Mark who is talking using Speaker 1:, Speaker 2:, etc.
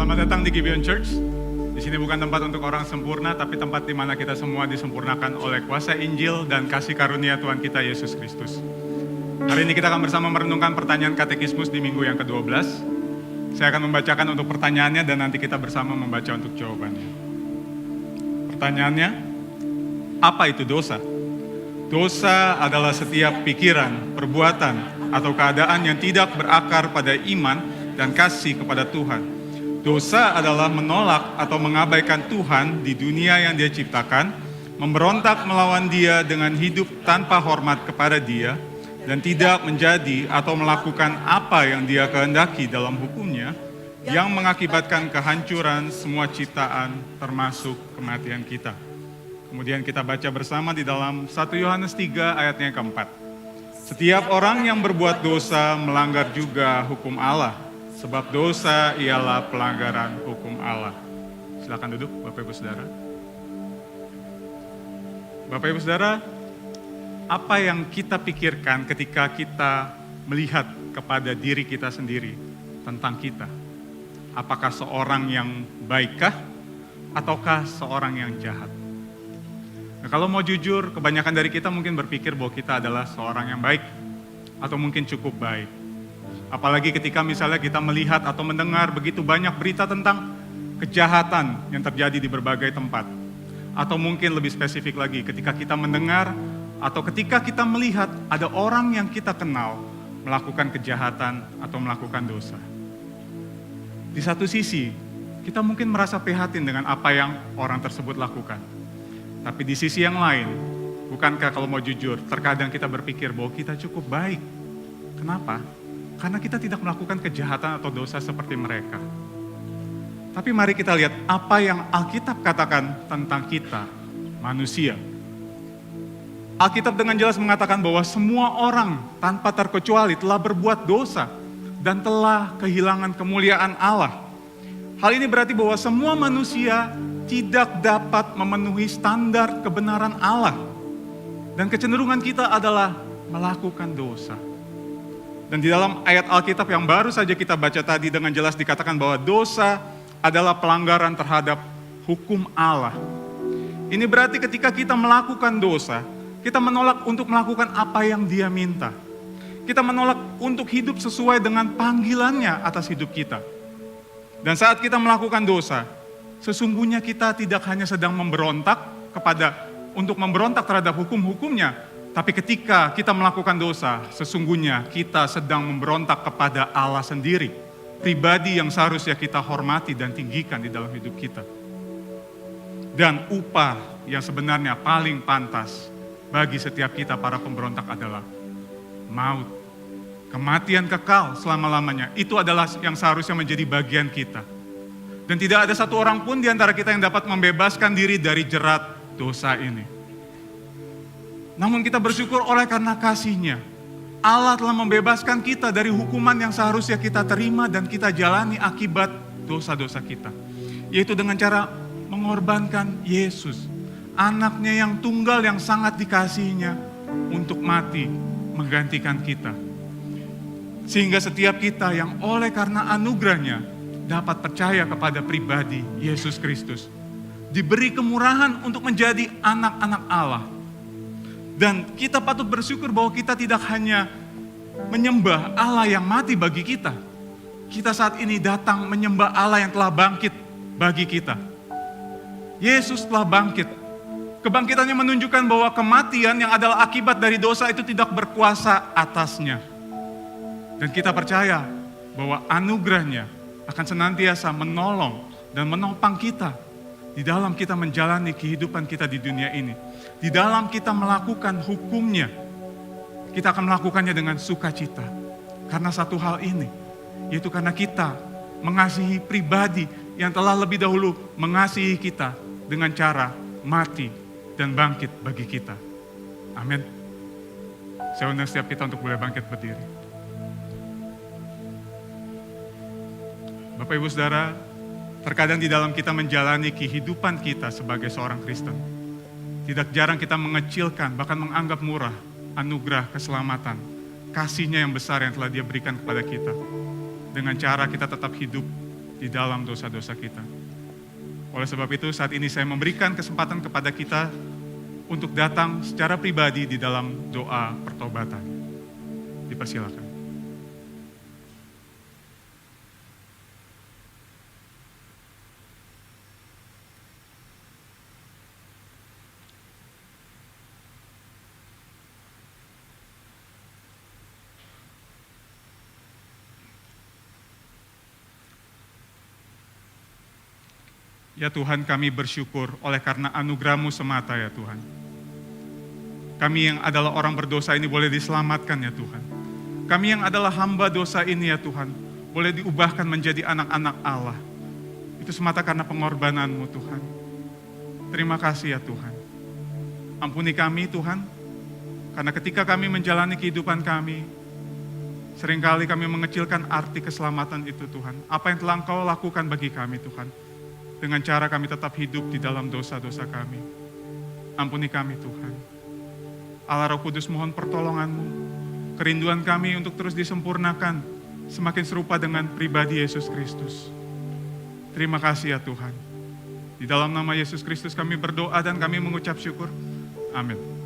Speaker 1: Selamat datang di Gibeon Church. Di sini bukan tempat untuk orang sempurna, tapi tempat di mana kita semua disempurnakan oleh kuasa Injil dan kasih karunia Tuhan kita Yesus Kristus. Hari ini kita akan bersama merenungkan pertanyaan katekismus di minggu yang ke-12. Saya akan membacakan untuk pertanyaannya dan nanti kita bersama membaca untuk jawabannya. Pertanyaannya, apa itu dosa? Dosa adalah setiap pikiran, perbuatan, atau keadaan yang tidak berakar pada iman dan kasih kepada Tuhan. Dosa adalah menolak atau mengabaikan Tuhan di dunia yang Dia ciptakan, memberontak melawan Dia dengan hidup tanpa hormat kepada Dia, dan tidak menjadi atau melakukan apa yang Dia kehendaki dalam hukum-Nya, yang mengakibatkan kehancuran semua ciptaan termasuk kematian kita. Kemudian kita baca bersama di dalam 1 Yohanes 3 ayatnya yang keempat. Setiap orang yang berbuat dosa melanggar juga hukum Allah, sebab dosa ialah pelanggaran hukum Allah. Silakan duduk, Bapak Ibu Saudara. Bapak Ibu Saudara, apa yang kita pikirkan ketika kita melihat kepada diri kita sendiri tentang kita? Apakah seorang yang baikkah ataukah seorang yang jahat? Nah, kalau mau jujur, kebanyakan dari kita mungkin berpikir bahwa kita adalah seorang yang baik atau mungkin cukup baik. Apalagi ketika misalnya kita melihat atau mendengar begitu banyak berita tentang kejahatan yang terjadi di berbagai tempat. Atau mungkin lebih spesifik lagi, ketika kita mendengar atau ketika kita melihat ada orang yang kita kenal melakukan kejahatan atau melakukan dosa. Di satu sisi, kita mungkin merasa prihatin dengan apa yang orang tersebut lakukan. Tapi di sisi yang lain, bukankah kalau mau jujur, terkadang kita berpikir bahwa kita cukup baik. Kenapa? Karena kita tidak melakukan kejahatan atau dosa seperti mereka. Tapi mari kita lihat apa yang Alkitab katakan tentang kita, manusia. Alkitab dengan jelas mengatakan bahwa semua orang tanpa terkecuali telah berbuat dosa dan telah kehilangan kemuliaan Allah. Hal ini berarti bahwa semua manusia tidak dapat memenuhi standar kebenaran Allah. Dan kecenderungan kita adalah melakukan dosa. Dan di dalam ayat Alkitab yang baru saja kita baca tadi dengan jelas dikatakan bahwa dosa adalah pelanggaran terhadap hukum Allah. Ini berarti ketika kita melakukan dosa, kita menolak untuk melakukan apa yang Dia minta. Kita menolak untuk hidup sesuai dengan panggilannya atas hidup kita. Dan saat kita melakukan dosa, sesungguhnya kita tidak hanya sedang memberontak untuk memberontak terhadap hukum-hukumnya, tapi ketika kita melakukan dosa, sesungguhnya kita sedang memberontak kepada Allah sendiri, pribadi yang seharusnya kita hormati dan tinggikan di dalam hidup kita. Dan upah yang sebenarnya paling pantas bagi setiap kita para pemberontak adalah maut. Kematian kekal selama-lamanya, itu adalah yang seharusnya menjadi bagian kita. Dan tidak ada satu orang pun di antara kita yang dapat membebaskan diri dari jerat dosa ini. Namun kita bersyukur oleh karena kasih-Nya, Allah telah membebaskan kita dari hukuman yang seharusnya kita terima dan kita jalani akibat dosa-dosa kita. Yaitu dengan cara mengorbankan Yesus, anaknya yang tunggal yang sangat dikasihinya untuk mati menggantikan kita. Sehingga setiap kita yang oleh karena anugerahnya dapat percaya kepada pribadi Yesus Kristus, diberi kemurahan untuk menjadi anak-anak Allah. Dan kita patut bersyukur bahwa kita tidak hanya menyembah Allah yang mati bagi kita. Kita saat ini datang menyembah Allah yang telah bangkit bagi kita. Yesus telah bangkit. Kebangkitannya menunjukkan bahwa kematian yang adalah akibat dari dosa itu tidak berkuasa atasnya. Dan kita percaya bahwa anugerahnya akan senantiasa menolong dan menopang kita di dalam kita menjalani kehidupan kita di dunia ini. Di dalam kita melakukan hukum-Nya, kita akan melakukannya dengan sukacita. Karena satu hal ini, yaitu karena kita mengasihi pribadi yang telah lebih dahulu mengasihi kita dengan cara mati dan bangkit bagi kita. Amin. Saya undang setiap kita untuk boleh bangkit berdiri. Bapak Ibu Saudara, terkadang di dalam kita menjalani kehidupan kita sebagai seorang Kristen, tidak jarang kita mengecilkan, bahkan menganggap murah anugerah keselamatan, kasih-Nya yang besar yang telah Dia berikan kepada kita. Dengan cara kita tetap hidup di dalam dosa-dosa kita. Oleh sebab itu saat ini saya memberikan kesempatan kepada kita untuk datang secara pribadi di dalam doa pertobatan. Dipersilakan. Ya Tuhan, kami bersyukur oleh karena anugerah-Mu semata ya Tuhan. Kami yang adalah orang berdosa ini boleh diselamatkan ya Tuhan. Kami yang adalah hamba dosa ini ya Tuhan, boleh diubahkan menjadi anak-anak Allah. Itu semata karena pengorbanan-Mu Tuhan. Terima kasih ya Tuhan. Ampuni kami Tuhan, karena ketika kami menjalani kehidupan kami, seringkali kami mengecilkan arti keselamatan itu Tuhan. Apa yang telah Engkau lakukan bagi kami Tuhan, dengan cara kami tetap hidup di dalam dosa-dosa kami. Ampuni kami Tuhan. Allah Roh Kudus, mohon pertolongan-Mu, kerinduan kami untuk terus disempurnakan, semakin serupa dengan pribadi Yesus Kristus. Terima kasih ya Tuhan. Di dalam nama Yesus Kristus kami berdoa dan kami mengucap syukur. Amin.